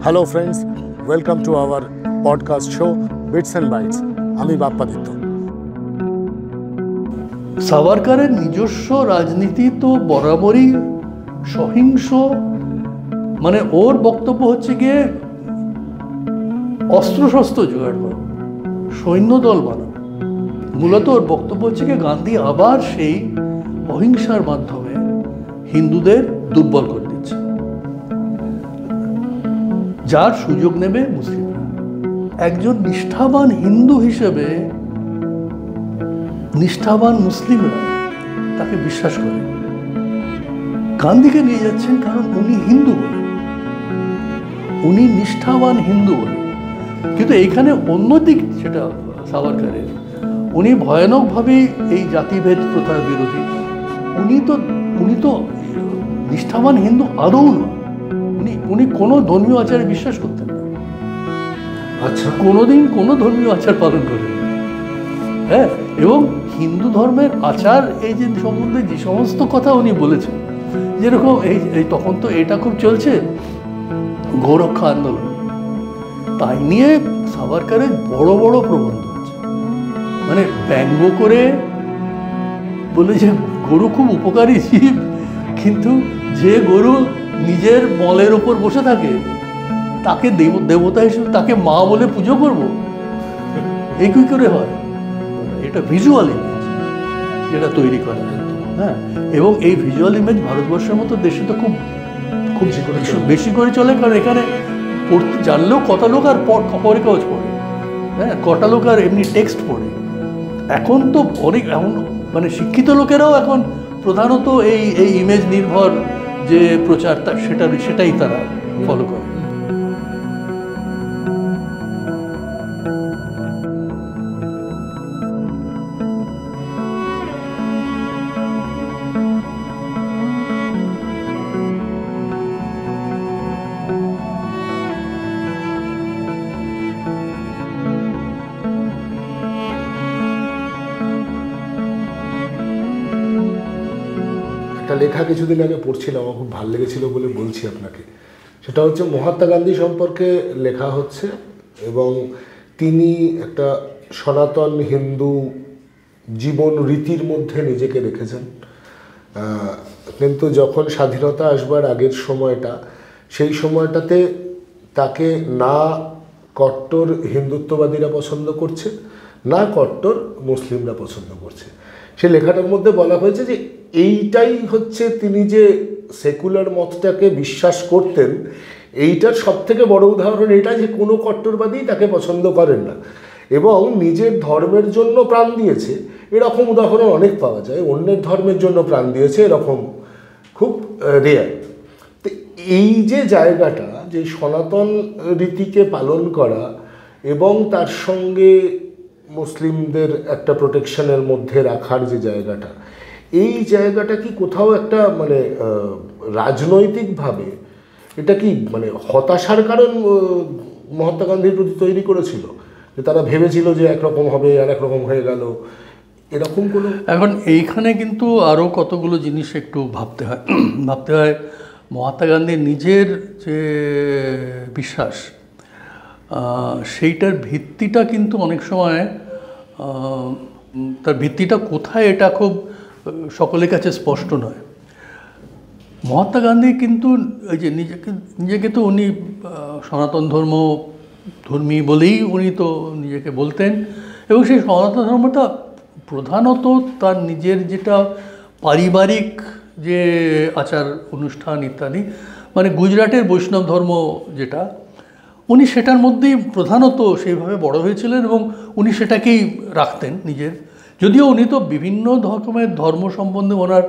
Hello friends, welcome to our podcast show Bits and Bytes. আমি বাপ্পাদিত্য। সাভারকারের নিজস্ব রাজনীতি তো বরাবরই সহিংস, মানে ওর বক্তব্য হচ্ছে গিয়ে অস্ত্রশস্ত্র জোগাড় করো, সৈন্যদল বানাও। মূলত ওর বক্তব্য হচ্ছে গিয়ে গান্ধী আবার সেই অহিংসার মাধ্যমে হিন্দুদের দুর্বল করে দিচ্ছে, যার সুযোগ নেবে মুসলিমরা। একজন নিষ্ঠাবান হিন্দু হিসেবে নিষ্ঠাবান মুসলিমরা তাকে বিশ্বাস করে, গান্ধীকে নিয়ে যাচ্ছেন কারণ উনি হিন্দু বলে, উনি নিষ্ঠাবান হিন্দু বলে। কিন্তু এইখানে অন্যদিক সেটা সাভারকারের, উনি ভয়ানকভাবে এই জাতিভেদ প্রথার বিরোধী। উনি তো নিষ্ঠাবান হিন্দু আদৌ না, উনি কোনো ধর্মীয় আচারে বিশ্বাস করতেন না। আচ্ছা, কোনোদিন কোনো ধর্মীয় আচার পালন করেন, হ্যাঁ। এবং হিন্দু ধর্মের আচার এই যে সম্বন্ধে যে সমস্ত কথা উনি বলেছেন, যেরকম এই তখন তো এটা খুব চলছে গৌরক্ষা আন্দোলন, তাই নিয়ে সাভারকারের বড় বড় প্রবন্ধ হচ্ছে, মানে ব্যঙ্গ করে বলে যে গরু খুব উপকারী জীব, কিন্তু যে গরু নিজের মলের ওপর বসে থাকে তাকে দেবতা হিসেবে, তাকে মা বলে পুজো করবো, এই কি করে হয়? এটা ভিজুয়াল ইমেজ যেটা তৈরি করা যায়, হ্যাঁ। এবং এই ভিজুয়াল ইমেজ ভারতবর্ষের মতো দেশে তো খুব খুব বেশি করে চলে, কারণ এখানে পড়তে জানলেও কত লোক আর খবরে কাগজ পড়ে, হ্যাঁ, কটা লোক আর এমনি টেক্সট পড়ে। এখন তো অনেক এমন মানে শিক্ষিত লোকেরাও এখন প্রধানত এই ইমেজ নির্ভর যে প্রচার সেটাই তারা ফলো করে। লেখা কিছুদিন আগে পড়ছিলাম, আমার খুব ভালো লেগেছিল বলে বলছি আপনাকে। সেটা হচ্ছে মহাত্মা গান্ধী সম্পর্কে লেখা হচ্ছে, এবং তিনি একটা সনাতন হিন্দু জীবন রীতির মধ্যে নিজেকে রেখেছেন। কিন্তু যখন স্বাধীনতা আসবার আগের সময়টা, সেই সময়টাতে তাকে না কট্টর হিন্দুত্ববাদীরা পছন্দ করছে, না কট্টর মুসলিমরা পছন্দ করছে। সে লেখাটার মধ্যে বলা হয়েছে যে এইটাই হচ্ছে তিনি যে সেকুলার মতটাকে বিশ্বাস করতেন, এইটার সবথেকে বড় উদাহরণ এটা যে কোনো কট্টরবাদী তাকে পছন্দ করেন না, এবং নিজের ধর্মের জন্য প্রাণ দিয়েছে। এরকম উদাহরণ অনেক পাওয়া যায়, অন্যের ধর্মের জন্য প্রাণ দিয়েছে, এরকম খুব রেয়ার। তো এই যে জায়গাটা, যে সনাতন রীতিকে পালন করা এবং তার সঙ্গে মুসলিমদের একটা প্রোটেকশনের মধ্যে রাখার যে জায়গাটা, এই জায়গাটা কি কোথাও একটা মানে রাজনৈতিকভাবে এটা কি মানে হতাশার কারণ মহাত্মা গান্ধীর প্রতি তৈরি করেছিল, যে তারা ভেবেছিল যে একরকম হবে আর একরকম হয়ে গেল, এরকম কোনো? এখন এইখানে কিন্তু আরও কতগুলো জিনিস একটু ভাবতে হয়। মহাত্মা গান্ধীর নিজের যে বিশ্বাস, সেইটার ভিত্তিটা কিন্তু অনেক সময় তার ভিত্তিটা কোথায় এটা খুব সকলের কাছে স্পষ্ট নয়। মহাত্মা গান্ধী কিন্তু ওই যে নিজেকে তো উনি সনাতন ধর্মী বলেই উনি তো নিজেকে বলতেন, এবং সেই সনাতন ধর্মটা প্রধানত তার নিজের যেটা পারিবারিক যে আচার অনুষ্ঠান ইত্যাদি, মানে গুজরাটের বৈষ্ণব ধর্ম যেটা, উনি সেটার মধ্যেই প্রধানত সেইভাবে বড় হয়েছিলেন, এবং উনি সেটাকেই রাখতেন নিজের। যদিও উনি তো বিভিন্ন রকমের ধর্ম সম্বন্ধে ওনার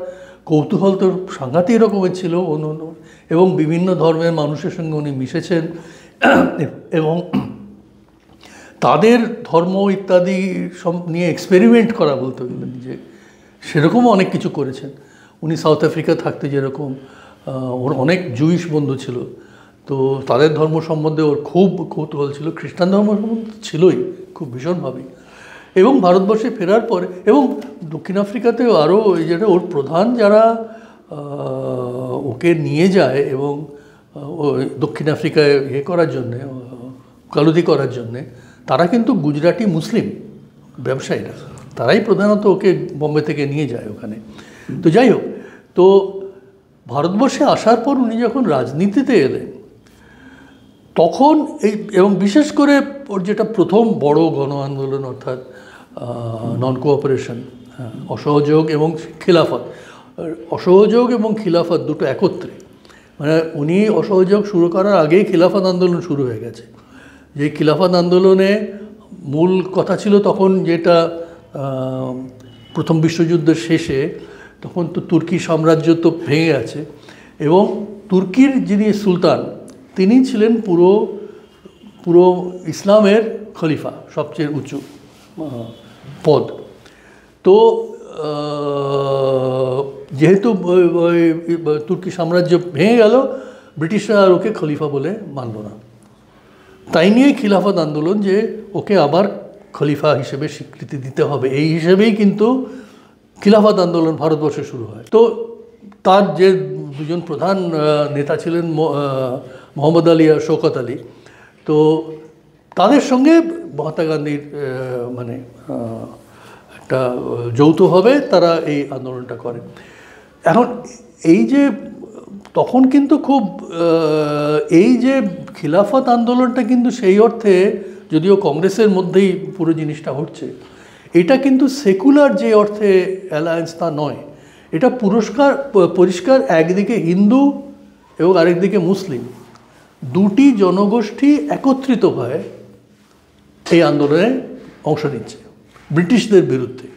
কৌতূহল তো সাংঘাতিক রকমের ছিল, এবং বিভিন্ন ধর্মের মানুষের সঙ্গে উনি মিশেছেন, এবং তাদের ধর্ম ইত্যাদি সব নিয়ে এক্সপেরিমেন্ট করা বলতে গেলে নিজে সেরকমও অনেক কিছু করেছেন। উনি সাউথ আফ্রিকা থাকতে যেরকম ওর অনেক জুইশ বন্ধু ছিল, তো তাদের ধর্ম সম্বন্ধে ওর খুব কৌতূহল ছিল, খ্রিস্টান ধর্ম সম্বন্ধে ছিলই খুব ভীষণভাবেই। এবং ভারতবর্ষে ফেরার পরে এবং দক্ষিণ আফ্রিকাতেও আরও এই যেটা ওর প্রধান যারা ওকে নিয়ে যায় এবং ওই দক্ষিণ আফ্রিকায় করার জন্যে, কালুদি করার জন্যে, তারা কিন্তু গুজরাটি মুসলিম ব্যবসায়ীরা, তারাই প্রধানত ওকে বোম্বে থেকে নিয়ে যায় ওখানে। তো যাই হোক, তো ভারতবর্ষে আসার পর উনি যখন রাজনীতিতে এলেন তখন এবং বিশেষ করে ওর যেটা প্রথম বড় গণ আন্দোলন, অর্থাৎ নন কোঅপারেশন, অসহযোগ এবং খিলাফত, অসহযোগ এবং খিলাফত দুটো একত্রে, মানে উনি অসহযোগ শুরু করার আগেই খিলাফত আন্দোলন শুরু হয়ে গেছে। যে খিলাফত আন্দোলনে মূল কথা ছিল তখন, যেটা প্রথম বিশ্বযুদ্ধের শেষে, তখন তো তুর্কি সাম্রাজ্য তো ভেঙে গেছে এবং তুর্কির যিনি সুলতান তিনি ছিলেন পুরো ইসলামের খলিফা, সবচেয়ে উঁচু পদ। তো যেহেতু তুর্কি সাম্রাজ্য ভেঙে গেল, ব্রিটিশরা আর ওকে খলিফা বলে মানল না, তাই নিয়ে খিলাফত আন্দোলন, যে ওকে আবার খলিফা হিসেবে স্বীকৃতি দিতে হবে, এই হিসেবেই কিন্তু খিলাফত আন্দোলন ভারতবর্ষে শুরু হয়। তো তার যে দুজন প্রধান নেতা ছিলেন মোহাম্মদ আলী আর শওকত আলী, তো তাদের সঙ্গে মহাত্মা গান্ধীর মানে একটা যৌথভাবে তারা এই আন্দোলনটা করে। এখন এই যে তখন কিন্তু খুব এই যে খিলাফত আন্দোলনটা কিন্তু সেই অর্থে, যদিও কংগ্রেসের মধ্যেই পুরো জিনিসটা হচ্ছে, এটা কিন্তু সেকুলার যে অর্থে অ্যালায়েন্স তা নয়। এটা পরিষ্কার একদিকে হিন্দু এবং আরেকদিকে মুসলিম, দুটি জনগোষ্ঠী একত্রিত হয়ে এই আন্দোলনে অংশ নিচ্ছে ব্রিটিশদের বিরুদ্ধে।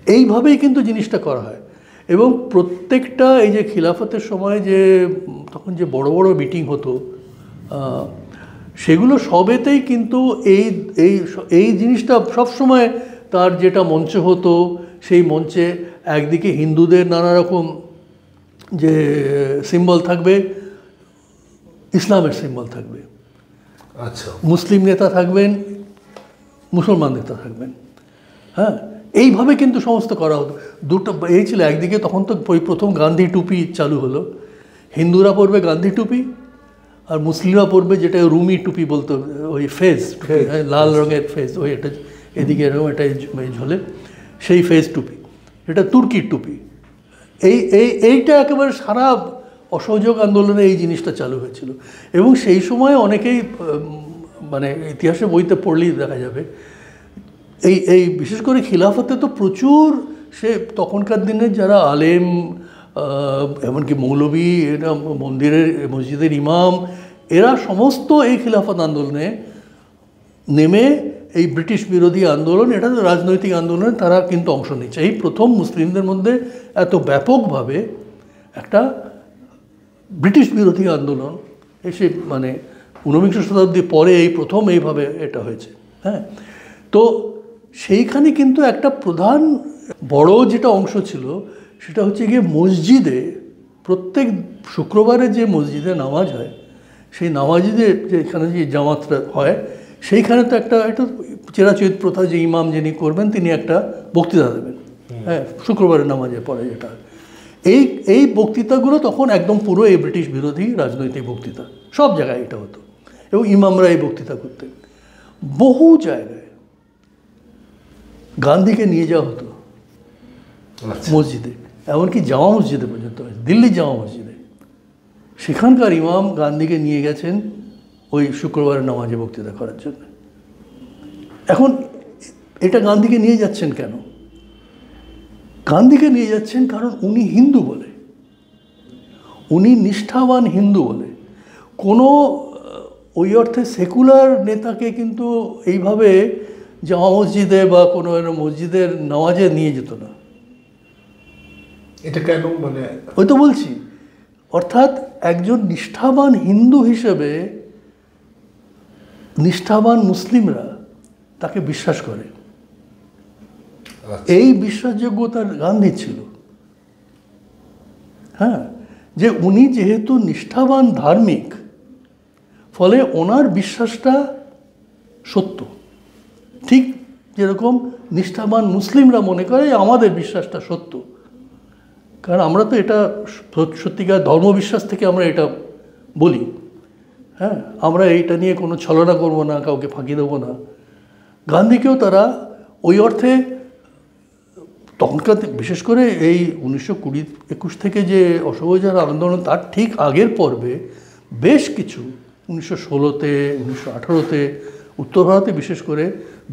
এইভাবেই কিন্তু জিনিসটা করা হয়। এবং প্রত্যেকটা এই যে খিলাফতের সময় যে তখন যে বড় বড় মিটিং হতো, সেগুলো সবেতেই কিন্তু এই জিনিসটা সবসময় তার যেটা মঞ্চ হতো, সেই মঞ্চে একদিকে হিন্দুদের নানা রকম যে সিম্বল থাকবে, ইসলামের সিম্বল থাকবে, আচ্ছা, মুসলিম নেতা থাকবেন, মুসলমান নেতা থাকবেন, হ্যাঁ, এইভাবে কিন্তু সমস্ত করা হতো। দুটো এই ছিল, একদিকে তখন তো ওই প্রথম গান্ধী টুপি চালু হলো, হিন্দুরা পরবে গান্ধী টুপি আর মুসলিমরা পরবে যেটা রুমি টুপি বলতো, ওই ফেজ, লাল রঙের ফেজ, ওই একটা এদিকে এরকম একটা ঝোলে, সেই ফেজ টুপি, এটা তুর্কির টুপি। এইটা একেবারে সারা অসহযোগ আন্দোলনে এই জিনিসটা চালু হয়েছিল। এবং সেই সময় অনেকেই মানে ইতিহাসে বইতে পড়লেই দেখা যাবে, এই বিশেষ করে খিলাফতে তো প্রচুর, সে তখনকার দিনে যারা আলেম, এমনকি মৌলবী, এরা মসজিদের ইমাম, এরা সমস্ত এই খিলাফত আন্দোলনে নেমে এই ব্রিটিশ বিরোধী আন্দোলন, এটা রাজনৈতিক আন্দোলনে তারা কিন্তু অংশ নিচ্ছে। এই প্রথম মুসলিমদের মধ্যে এত ব্যাপকভাবে একটা ব্রিটিশ বিরোধী আন্দোলন এসে, মানে ঊনবিংশ শতাব্দীর পরে এই প্রথম এইভাবে এটা হয়েছে। হ্যাঁ, তো সেইখানে কিন্তু একটা প্রধান বড় যেটা অংশ ছিল, সেটা হচ্ছে গিয়ে মসজিদে, প্রত্যেক শুক্রবারে যে মসজিদে নামাজ হয়, সেই নামাজিদে যেখানে যে জামাতটা হয়, সেইখানে তো একটা চিরাচরিত প্রথা, যে ইমাম যিনি করবেন তিনি একটা বক্তৃতা দেবেন, হ্যাঁ, শুক্রবারের নামাজে পরে যেটা। এই বক্তৃতাগুলো তখন একদম পুরো এই ব্রিটিশ বিরোধী রাজনৈতিক বক্তৃতা, সব জায়গায় এটা হতো এবং ইমামরা এই বক্তৃতা করতেন। বহু জায়গায় গান্ধীকে নিয়ে যাওয়া হতো মসজিদে, এমনকি জামা মসজিদে পর্যন্ত, দিল্লির জামা মসজিদে, সেখানকার ইমাম গান্ধীকে নিয়ে গেছেন ওই শুক্রবারের নামাজে বক্তৃতা করার জন্য। এখন এটা গান্ধীকে নিয়ে যাচ্ছেন কেন? গান্ধীকে নিয়ে যাচ্ছেন কারণ উনি হিন্দু বলে, উনি নিষ্ঠাবান হিন্দু বলে। কোনো ওই অর্থে সেকুলার নেতাকে কিন্তু এইভাবে জামা মসজিদে বা কোনো মসজিদের নামাজে নিয়ে যেত না। এটা কেন? মানে ওই তো বলছি, অর্থাৎ একজন নিষ্ঠাবান হিন্দু হিসেবে নিষ্ঠাবান মুসলিমরা তাকে বিশ্বাস করে, এই বিশ্বাসযোগ্যতার গান্ধী ছিল। হ্যাঁ, যে উনি যেহেতু নিষ্ঠাবান ধার্মিক, ফলে ওনার বিশ্বাসটা সত্য, ঠিক যেরকম নিষ্ঠাবান মুসলিমরা মনে করে আমাদের বিশ্বাসটা সত্য। কারণ আমরা তো এটা সত্যিকার ধর্মবিশ্বাস থেকে আমরা এটা বলি, হ্যাঁ, আমরা এইটা নিয়ে কোনো ছলনা করব না, কাউকে ফাঁকি দেবো না। গান্ধীকেও তারা ওই অর্থে তখনকার, বিশেষ করে এই 1920-21 থেকে যে অসহযোগ আন্দোলন, তার ঠিক আগের পর্বে বেশ কিছু 1916-তে 1918-তে উত্তর ভারতে বিশেষ করে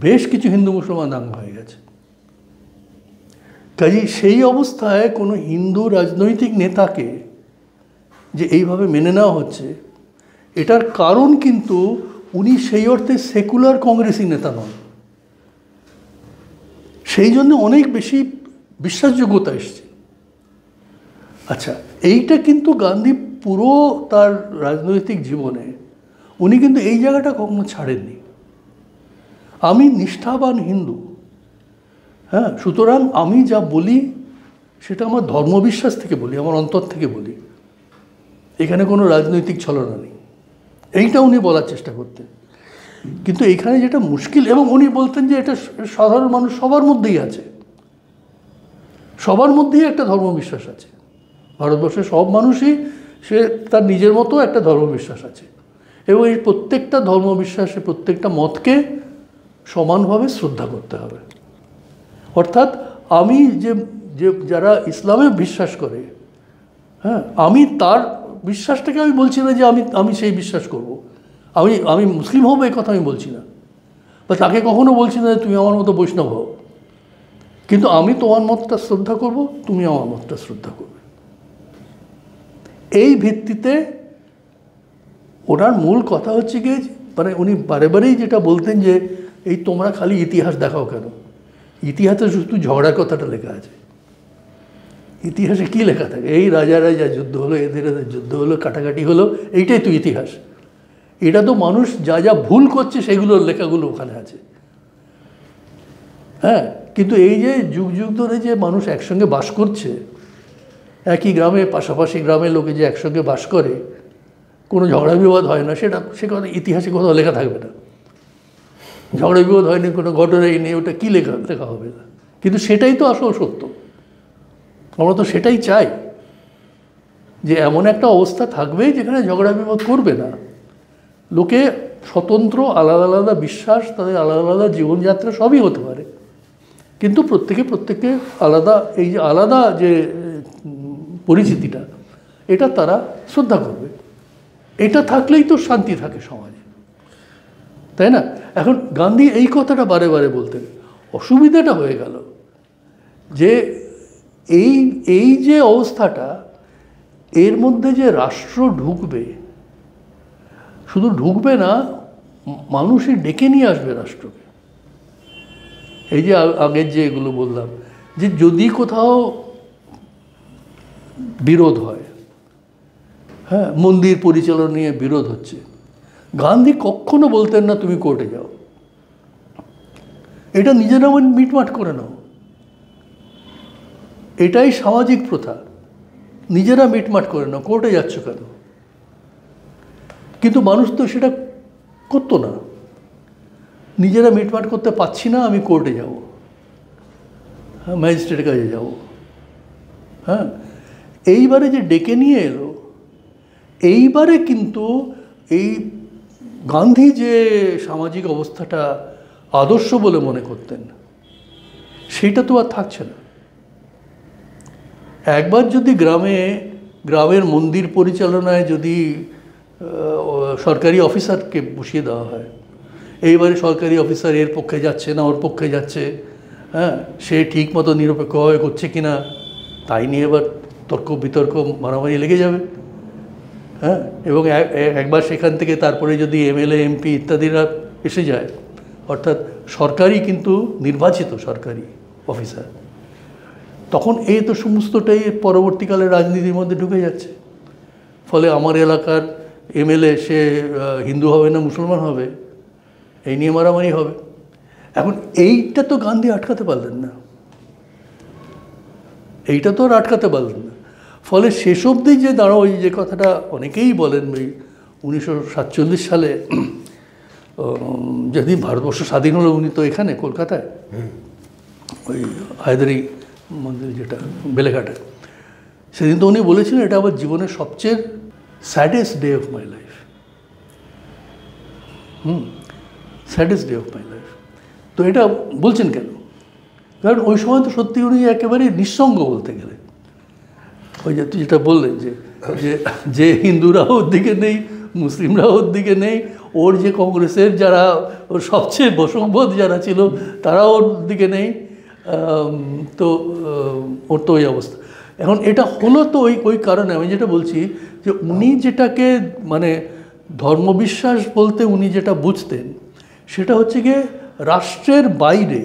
বেশ কিছু হিন্দু মুসলমান দাঙ্গা হয়ে গেছে। কাজেই সেই অবস্থায় কোনো হিন্দু রাজনৈতিক নেতাকে যে এইভাবে মেনে নেওয়া হচ্ছে, এটার কারণ কিন্তু উনি সেই অর্থে সেকুলার কংগ্রেসি নেতা নন, সেই জন্য অনেক বেশি বিশ্বাসযোগ্যতা এসছে। আচ্ছা, এইটা কিন্তু গান্ধী পুরো তার রাজনৈতিক জীবনে উনি কিন্তু এই জায়গাটা কখনো ছাড়েননি। আমি নিষ্ঠাবান হিন্দু, হ্যাঁ, সুতরাং আমি যা বলি সেটা আমার ধর্মবিশ্বাস থেকে বলি, আমার অন্তর থেকে বলি, এখানে কোনো রাজনৈতিক ছলনা নেই, এইটা উনি বলার চেষ্টা করতেন। কিন্তু এখানে যেটা মুশকিল, এবং উনি বলতেন যে এটা সাধারণ মানুষ সবার মধ্যেই আছে, সবার মধ্যেই একটা ধর্মবিশ্বাস আছে, ভারতবর্ষের সব মানুষই সে তার নিজের মতো একটা ধর্মবিশ্বাস আছে, এবং এই প্রত্যেকটা ধর্মবিশ্বাসে প্রত্যেকটা মতকে সমানভাবে শ্রদ্ধা করতে হবে। অর্থাৎ আমি যে যারা ইসলামে বিশ্বাস করে, হ্যাঁ, আমি তার বিশ্বাসটাকে আমি বলছি না যে আমি সেই বিশ্বাস করব, আমি মুসলিম হব, এই কথা আমি বলছি না, বা তাকে কখনো বলছি না যে তুমি আমার মতো বৈষ্ণব হও, কিন্তু আমি তোমার মতটা শ্রদ্ধা করব, তুমি আমার মতটা শ্রদ্ধা করবে। এই ভিত্তিতে ওনার মূল কথা হচ্ছে কি, মানে উনি বারে বারেই যেটা বলতেন যে এই তোমরা খালি ইতিহাস দেখাও কেন, ইতিহাসে শুধু ঝগড়ার কথাটা লেখা আছে, ইতিহাসে কি লেখা থাকে, এই রাজারা যা যুদ্ধ হলো, এদের যুদ্ধ হলো, কাটাকাটি হলো, এইটাই তো ইতিহাস। এটা তো মানুষ যা যা ভুল করছে সেগুলোর লেখাগুলো ওখানে আছে, হ্যাঁ। কিন্তু এই যে যুগ যুগ ধরে যে মানুষ একসঙ্গে বাস করছে, একই গ্রামে পাশাপাশি গ্রামের লোকে যে একসঙ্গে বাস করে, কোনো ঝগড়া বিবাদ হয় না, সে কথা ইতিহাসে কোথাও লেখা থাকবে না। ঝগড়া বিবাদ হয়নি, কোনো ঘটনাই নেই, ওটা কী লেখা হবে না। কিন্তু সেটাই তো আসল সত্য, আমরা তো সেটাই চাই, যে এমন একটা অবস্থা থাকবে যেখানে ঝগড়া বিবাদ করবে না, লোকে স্বতন্ত্র, আলাদা আলাদা বিশ্বাস, তাদের আলাদা আলাদা জীবনযাত্রা সবই হতে পারে, কিন্তু প্রত্যেকে আলাদা, এই যে আলাদা যে পরিচিতিটা, এটা তারা শ্রদ্ধা করবে। এটা থাকলেই তো শান্তি থাকে সমাজে, তাই না? এখন গান্ধী এই কথাটা বারে বারে বলতেন। অসুবিধাটা হয়ে গেল যে এই যে অবস্থাটা, এর মধ্যে যে রাষ্ট্র ঢুকবে, শুধু ঢুকবে না, মানুষই ডেকে নিয়ে আসবে রাষ্ট্রকে। এই যে আগের যে এগুলো বললাম, যে যদি কোথাও বিরোধ হয়, হ্যাঁ, মন্দির পরিচালনা নিয়ে বিরোধ হচ্ছে, গান্ধী কখনো বলতেন না তুমি কোর্টে যাও, এটা নিজেরা মিটমাট করে নাও, এটাই সামাজিক প্রথা, নিজেরা মিটমাট করে নাও, কোর্টে যাচ্ছ কেন? কিন্তু মানুষ তো সেটা করতো না, নিজেরা মিটমাট করতে পারছি না, আমি কোর্টে যাব, হ্যাঁ, ম্যাজিস্ট্রেটের কাছে যাব। হ্যাঁ, এইবারে যে ডেকে নিয়ে এলো, এইবারে কিন্তু এই গান্ধী যে সামাজিক অবস্থাটা আদর্শ বলে মনে করতেন, সেইটা তো আর থাকছে না। একবার যদি গ্রামের মন্দির পরিচালনায় যদি সরকারি অফিসারকে বসিয়ে দেওয়া হয়, এইবারে সরকারি অফিসার এর পক্ষে যাচ্ছে না ওর পক্ষে যাচ্ছে, হ্যাঁ, সে ঠিক মতো নিরপেক্ষভাবে করছে কিনা, তাই নিয়ে এবার তর্ক বিতর্ক মারামারি লেগে যাবে। হ্যাঁ, এবং একবার সেখান থেকে তারপরে যদি এমএলএ এমপি ইত্যাদিরা এসে যায়, অর্থাৎ সরকারি কিন্তু নির্বাচিত সরকারি অফিসার, তখন এই তো সমস্তটাই পরবর্তীকালে রাজনীতির মধ্যে ঢুকে যাচ্ছে। ফলে আমার এলাকার এমএলএ সে হিন্দু হবে না মুসলমান হবে, এই নিয়ে মারামারি হবে। এখন এইটা তো গান্ধী আটকাতে পারলেন না, এইটা তো আর আটকাতে পারলেন না। ফলে শেষ অবধি যে দাঁড়াও, ওই যে কথাটা অনেকেই বলেন, ওই 1947 সালে যেদিন ভারতবর্ষ স্বাধীন হলো, উনি তো এখানে কলকাতায় ওই হায়দারি মন্দির যেটা বেলেঘাটে, সেদিন তো উনি বলেছিলেন এটা আমার জীবনের সবচেয়ে saddest day of my life. Saddest day of my life. তো এটা বলছেন কেন? কারণ ওই সময় তো সত্যি উনি একেবারে নিঃসঙ্গ বলতে গেলে। ওই যে যেটা বললেন যে যে হিন্দুরাও ওর দিকে নেই, মুসলিমরাও ওর দিকে নেই, ওর যে কংগ্রেসের যারা ওর সবচেয়ে বসংবোধ যারা ছিল তারাও ওর দিকে নেই। তো ওর তো ওই অবস্থা। এখন এটা হলো তো ওই কারণে আমি যেটা বলছি যে উনি যেটাকে মানে ধর্মবিশ্বাস বলতে উনি যেটা বুঝতেন সেটা হচ্ছে গিয়ে রাষ্ট্রের বাইরে,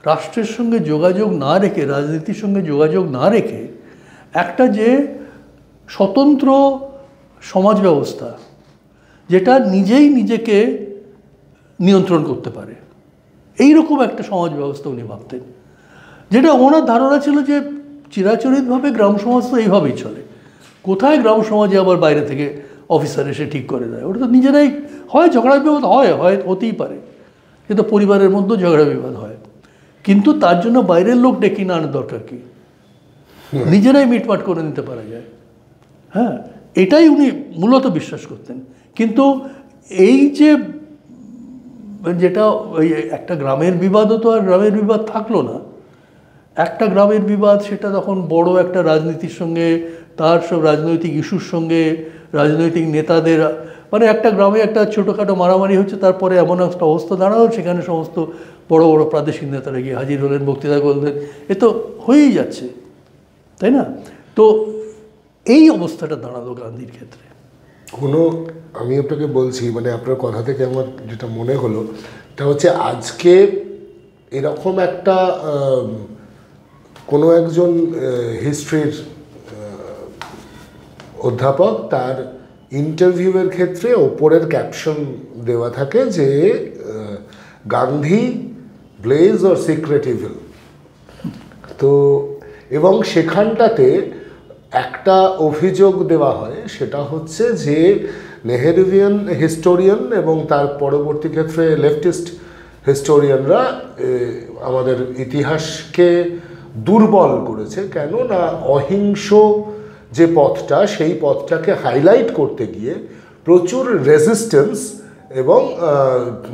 রাষ্ট্রের সঙ্গে যোগাযোগ না রেখে, রাজনীতির সঙ্গে যোগাযোগ না রেখে একটা যে স্বতন্ত্র সমাজ ব্যবস্থা যেটা নিজেই নিজেকে নিয়ন্ত্রণ করতে পারে, এইরকম একটা সমাজ ব্যবস্থা উনি ভাবতেন। যেটা ওনার ধারণা ছিল যে চিরাচরিতভাবে গ্রাম সমাজ তো এইভাবেই চলে, কোথায় গ্রাম সমাজে আবার বাইরে থেকে অফিসার এসে ঠিক করে দেয়? ওটা তো নিজেরাই হয়, ঝগড়া বিবাদ হয় হতেই পারে, কিন্তু পরিবারের মধ্যেও ঝগড়া বিবাদ হয়, কিন্তু তার জন্য বাইরের লোক ডেকে না আনার দরকার কি? নিজেরাই মিটমাট করে নিতে পারা যায়। হ্যাঁ, এটাই উনি মূলত বিশ্বাস করতেন। কিন্তু এই যে যেটা ওই একটা গ্রামের বিবাদও তো আর গ্রামের বিবাদ থাকলো না, একটা গ্রামের বিবাদ সেটা তখন বড় একটা রাজনীতির সঙ্গে, তার সব রাজনৈতিক ইস্যুর সঙ্গে, রাজনৈতিক নেতাদের মানে একটা গ্রামে একটা ছোটোখাটো মারামারি হচ্ছে, তারপরে এমন একটা অবস্থা দাঁড়ালো সেখানে সমস্ত বড় বড় প্রাদেশিক নেতারা গিয়ে হাজির হলেন, বক্তৃতা করলেন, এ তো হয়েই যাচ্ছে, তাই না? তো এই অবস্থাটা দাঁড়ালো গান্ধীর ক্ষেত্রে। আমি আপনাকে বলছি, মানে আপনার কথা থেকে আমার যেটা মনে হলো তা হচ্ছে আজকে এরকম একটা কোনো একজন হিস্ট্রির অধ্যাপক তার ইন্টারভিউয়ের ক্ষেত্রে ওপরের ক্যাপশন দেওয়া থাকে যে Gandhi bless or secret evil. তো এবং সেখানটাতে একটা অভিযোগ দেওয়া হয়, সেটা হচ্ছে যে নেহেরুভিয়ান হিস্টোরিয়ান এবং তার পরবর্তী ক্ষেত্রে লেফটিস্ট হিস্টোরিয়ানরা আমাদের ইতিহাসকে দুর্বল করেছে। কেন না অহিংস যে পথটা, সেই পথটাকে হাইলাইট করতে গিয়ে প্রচুর রেজিস্ট্যান্স এবং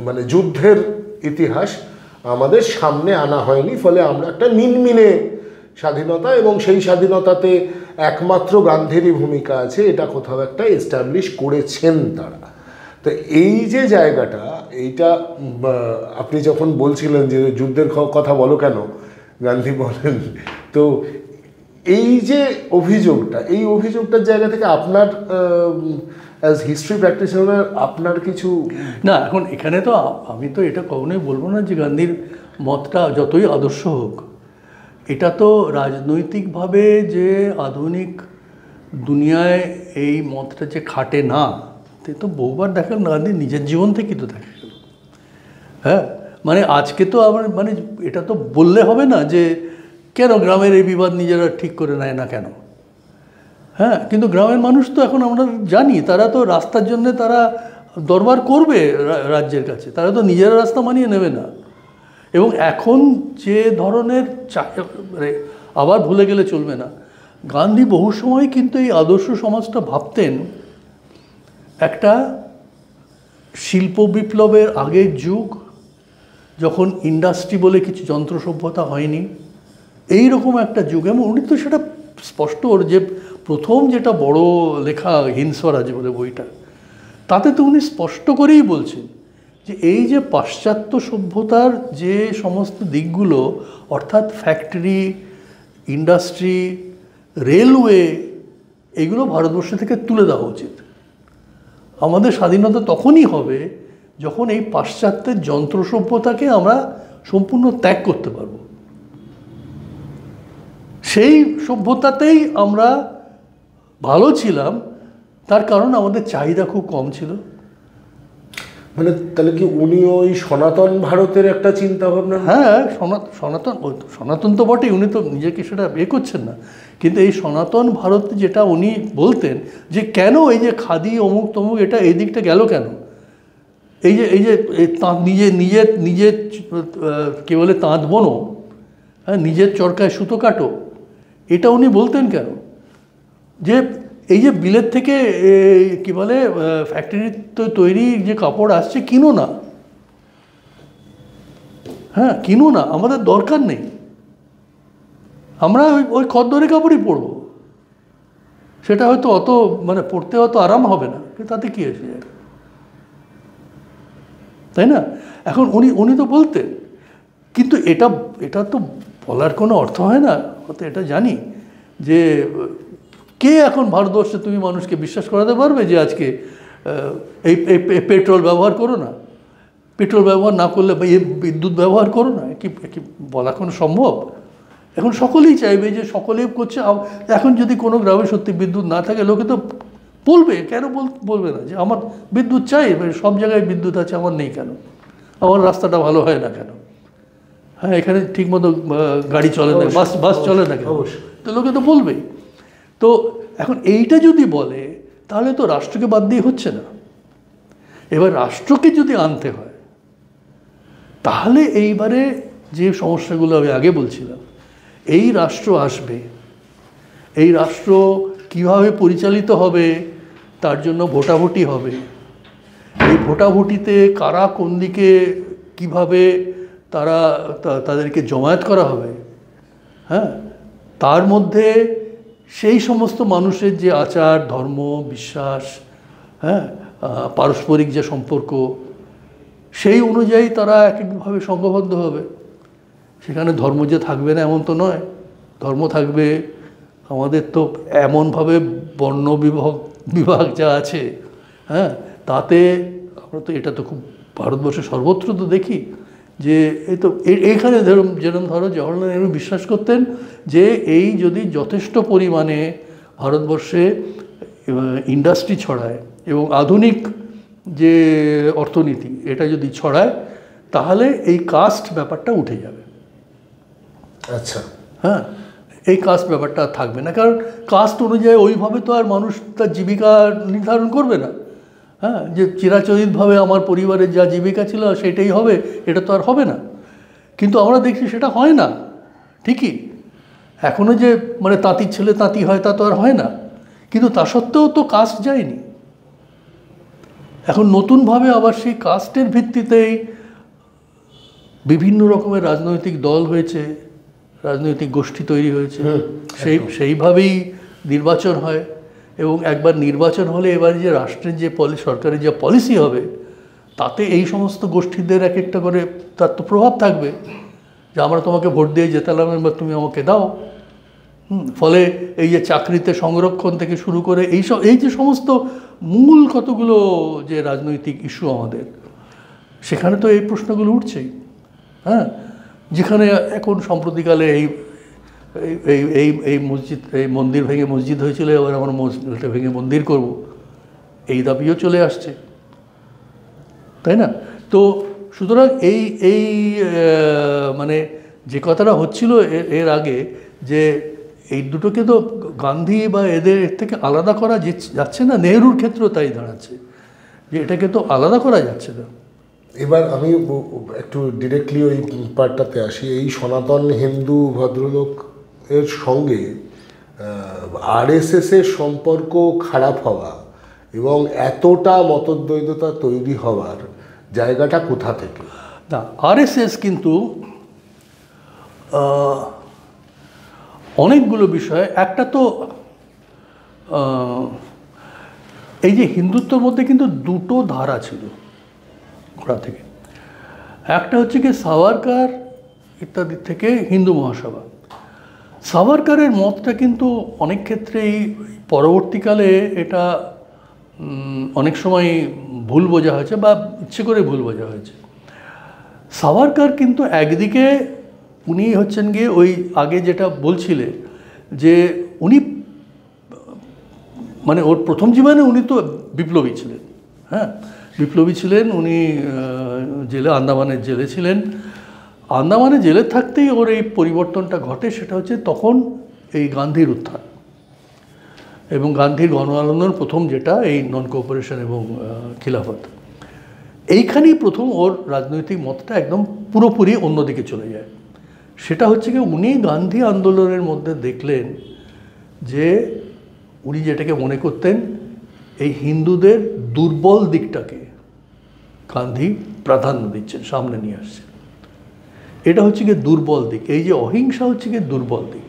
মানে যুদ্ধের ইতিহাস আমাদের সামনে আনা হয়নি, ফলে আমরা একটা মিনমিনে স্বাধীনতা, এবং সেই স্বাধীনতাতে একমাত্র গান্ধীরই ভূমিকা আছে, এটা কোথাও একটা এস্টাবলিশ করেছেন তারা। তো এই যে জায়গাটা, এইটা আপনি যখন বলছিলেন যে যুদ্ধের কথা বলো কেন, গান্ধী বলেন, তো এই যে অভিযোগটা, এই অভিযোগটার জায়গা থেকে আপনার অ্যাজ হিস্ট্রি প্র্যাকটিশনার আপনার কিছু না, এখন এখানে তো আমি তো এটা কখনোই বলবো না যে গান্ধীর মতটা যতই আদর্শ হোক, এটা তো রাজনৈতিকভাবে যে আধুনিক দুনিয়ায় এই মতটা যে খাটে না, তে তো বহুবার দেখা গেল, গান্ধী নিজের জীবন থেকেই তো দেখা গেল। হ্যাঁ, মানে আজকে তো আমার মানে এটা তো বললে হবে না যে কেন গ্রামের এই বিবাদ নিজেরা ঠিক করে নেয় না কেন। হ্যাঁ, কিন্তু গ্রামের মানুষ তো এখন আমরা জানি তারা তো রাস্তার জন্যে তারা দরবার করবে রাজ্যের কাছে, তারা তো নিজেরা রাস্তা মানিয়ে নেবে না। এবং এখন যে ধরনের মানে আবার ভুলে গেলে চলবে না, গান্ধী বহু সময় কিন্তু এই আদর্শ সমাজটা ভাবতেন একটা শিল্প বিপ্লবের আগের যুগ, যখন ইন্ডাস্ট্রি বলে কিছু যন্ত্র সভ্যতা হয়নি, এই রকম একটা যুগ। এবং উনি তো সেটা স্পষ্ট, ওর যে প্রথম যেটা বড় লেখা হিন্দস্বরাজ বলে বইটা, তাতে তো উনি স্পষ্ট করেই বলছেন যে এই যে পাশ্চাত্য সভ্যতার যে সমস্ত দিকগুলো, অর্থাৎ ফ্যাক্টরি, ইন্ডাস্ট্রি, রেলওয়ে, এগুলো ভারতবর্ষ থেকে তুলে দেওয়া উচিত। আমাদের স্বাধীনতা তখনই হবে যখন এই পাশ্চাত্যের যন্ত্র সভ্যতাকে আমরা সম্পূর্ণ ত্যাগ করতে পারব। সেই সভ্যতাতেই আমরা ভালো ছিলাম, তার কারণ আমাদের চাহিদা খুব কম ছিল। মানে তাহলে কি উনি ওই সনাতন ভারতের একটা চিন্তা ভাবনা? হ্যাঁ, সনাতন তো বটেই, উনি তো নিজেকে সেটা করছেন না, কিন্তু এই সনাতন ভারত যেটা উনি বলতেন যে কেন এই যে খাদি অমুক তমুক এটা এই দিকটা গেল কেন, এই যে তাঁত নিজের কে বলে তাঁত বোনো, হ্যাঁ, নিজের চরকায় সুতো কাটো, এটা উনি বলতেন কেন? যে এই যে বিলেত থেকে কি বলে ফ্যাক্টরি তৈরি যে কাপড় আসছে, কিনো না। হ্যাঁ, কিনো না, আমাদের দরকার নেই। আমরা ওই খদ্দরে কাপড়ই পরবো। সেটা হয়তো অত মানে পড়তে অত আরাম হবে না, কিন্তু তাতে কী এসে যায়, তাই না? এখন উনি তো বলতেন, কিন্তু এটা তো বলার কোনো অর্থ হয় না। তো এটা জানি যে কে এখন ভারতবর্ষে তুমি মানুষকে বিশ্বাস করাতে পারবে যে আজকে এই পেট্রোল ব্যবহার করো না, পেট্রোল ব্যবহার না করলে বিদ্যুৎ ব্যবহার করো না, কি বলা কোনো সম্ভব? এখন সকলেই চাইবে যে সকলেই করছে। এখন যদি কোনো গ্রামে সত্যি বিদ্যুৎ না থাকে, লোকে তো বলবে, কেন বলবে না যে আমার বিদ্যুৎ চাই, সব জায়গায় বিদ্যুৎ আছে, আমার নেই কেন, আমার রাস্তাটা ভালো হয় না কেন, হ্যাঁ এখানে ঠিকমতো গাড়ি চলে না, বাস চলে না কেন, তো লোকে তো বলবেই। তো এখন এইটা যদি বলে, তাহলে তো রাষ্ট্রকে বাদ দিয়ে হচ্ছে না। এবার রাষ্ট্রকে যদি আনতে হয়, তাহলে এইবারে যে সমস্যাগুলো আমি আগে বলছিলাম, এই রাষ্ট্র আসবে, এই রাষ্ট্র কিভাবে পরিচালিত হবে, তার জন্য ভোটাভুটি হবে। এই ভোটাভুটিতে কারা কোন দিকে কীভাবে তাদেরকে জমায়েত করা হবে, হ্যাঁ, তার মধ্যে সেই সমস্ত মানুষের যে আচার, ধর্ম, বিশ্বাস, হ্যাঁ, পারস্পরিক যে সম্পর্ক, সেই অনুযায়ী তারা এক একভাবে সংঘবদ্ধ হবে। সেখানে ধর্ম যে থাকবে না এমন তো নয়, ধর্ম থাকবে। আমাদের তো এমনভাবে বর্ণ বিভাগ যা আছে, হ্যাঁ, তাতে আমরা তো এটা তো খুব ভারতবর্ষে সর্বত্র তো দেখি যে এই তো এইখানে যেরকম ধরো জওহরলাল নেহরু বিশ্বাস করতেন যে এই যদি যথেষ্ট পরিমাণে ভারতবর্ষে ইন্ডাস্ট্রি ছড়ায় এবং আধুনিক যে অর্থনীতি এটা যদি ছড়ায়, তাহলে এই কাস্ট ব্যাপারটা উঠে যাবে। আচ্ছা, হ্যাঁ, এই কাস্ট ব্যাপারটা থাকবে না, কারণ কাস্ট অনুযায়ী ওইভাবে তো আর মানুষ তার জীবিকা নির্ধারণ করবে না। হ্যাঁ, যে চিরাচরিতভাবে আমার পরিবারের যা জীবিকা ছিল সেটাই হবে, এটা তো আর হবে না। কিন্তু আমরা দেখছি সেটা হয় না ঠিকই। এখনও যে মানে তাঁতির ছেলে তাঁতি হয়, তা তো আর হয় না, কিন্তু তা সত্ত্বেও তো কাস্ট যায়নি। এখন নতুনভাবে আবার সেই কাস্টের ভিত্তিতেই বিভিন্ন রকমের রাজনৈতিক দল হয়েছে, রাজনৈতিক গোষ্ঠী তৈরি হয়েছে, সেইভাবেই নির্বাচন হয়। এবং একবার নির্বাচন হলে এবার যে রাষ্ট্রের যে সরকারের যে পলিসি হবে, তাতে এই সমস্ত গোষ্ঠীদের এক একটা করে তার তো প্রভাব থাকবে, যে আমরা তোমাকে ভোট দিয়ে জেতালাম, এবার তুমি আমাকে দাও। ফলে এই যে চাকরিতে সংরক্ষণ থেকে শুরু করে এই যে সমস্ত মূল কতগুলো যে রাজনৈতিক ইস্যু আমাদের, সেখানে তো এই প্রশ্নগুলো উঠছেই। হ্যাঁ, যেখানে এখন সম্প্রতিকালে এই মসজিদ, এই মন্দির ভেঙে মসজিদ হয়েছিল, এবার আমরা মসজিদটা ভেঙে মন্দির করব, এই দাবিও চলে আসছে, তাই না? তো সুতরাং এই মানে যে কথাটা হচ্ছিল এর আগে, যে এই দুটোকে তো গান্ধী বা এর থেকে আলাদা করা যাচ্ছে না। নেহরুর ক্ষেত্রেও তাই দাঁড়াচ্ছে যে এটাকে তো আলাদা করা যাচ্ছে না। এবার আমি একটু ডিরেক্টলি ওই পার্টটাতে আসি। এই সনাতন হিন্দু ভদ্রলোক এর সঙ্গে আরএসএসের সম্পর্ক খারাপ হওয়া এবং এতটা মতদ্বৈধতা তৈরি হওয়ার জায়গাটা কোথা থেকে? না, আরএসএস কিন্তু অনেকগুলো বিষয়, একটা তো এই যে হিন্দুত্বের মধ্যে কিন্তু দুটো ধারা ছিল গোড়া থেকে। একটা হচ্ছে কি সাভারকার ইত্যাদি থেকে হিন্দু মহাসভা। সাভারকারের মতটা কিন্তু অনেক ক্ষেত্রেই পরবর্তীকালে এটা অনেক সময় ভুল বোঝা হয়েছে বা ইচ্ছে করে ভুল বোঝা হয়েছে। সাভারকার কিন্তু একদিকে উনি হচ্ছেন গিয়ে ওই আগে যেটা বলছিলে যে উনি মানে ওর প্রথম জীবনে উনি তো বিপ্লবী ছিলেন। হ্যাঁ, বিপ্লবী ছিলেন। উনি জেলে, আন্দামানের জেলে ছিলেন। আন্দামানে জেলে থাকতেই ওর এই পরিবর্তনটা ঘটে। সেটা হচ্ছে তখন এই গান্ধীর উত্থান এবং গান্ধীর গণ আন্দোলন প্রথম, যেটা এই নন কোঅপারেশন এবং খিলাফত, এইখানেই প্রথম ওর রাজনৈতিক মতটা একদম পুরোপুরি অন্যদিকে চলে যায়। সেটা হচ্ছে কি উনি গান্ধী আন্দোলনের মধ্যে দেখলেন যে উনি যেটাকে মনে করতেন এই হিন্দুদের দুর্বল দিকটাকে গান্ধী প্রাধান্য দিচ্ছেন, সামনে নিয়ে আসছেন। এটা হচ্ছে গিয়ে দুর্বল দিক, এই যে অহিংসা হচ্ছে গিয়ে দুর্বল দিক,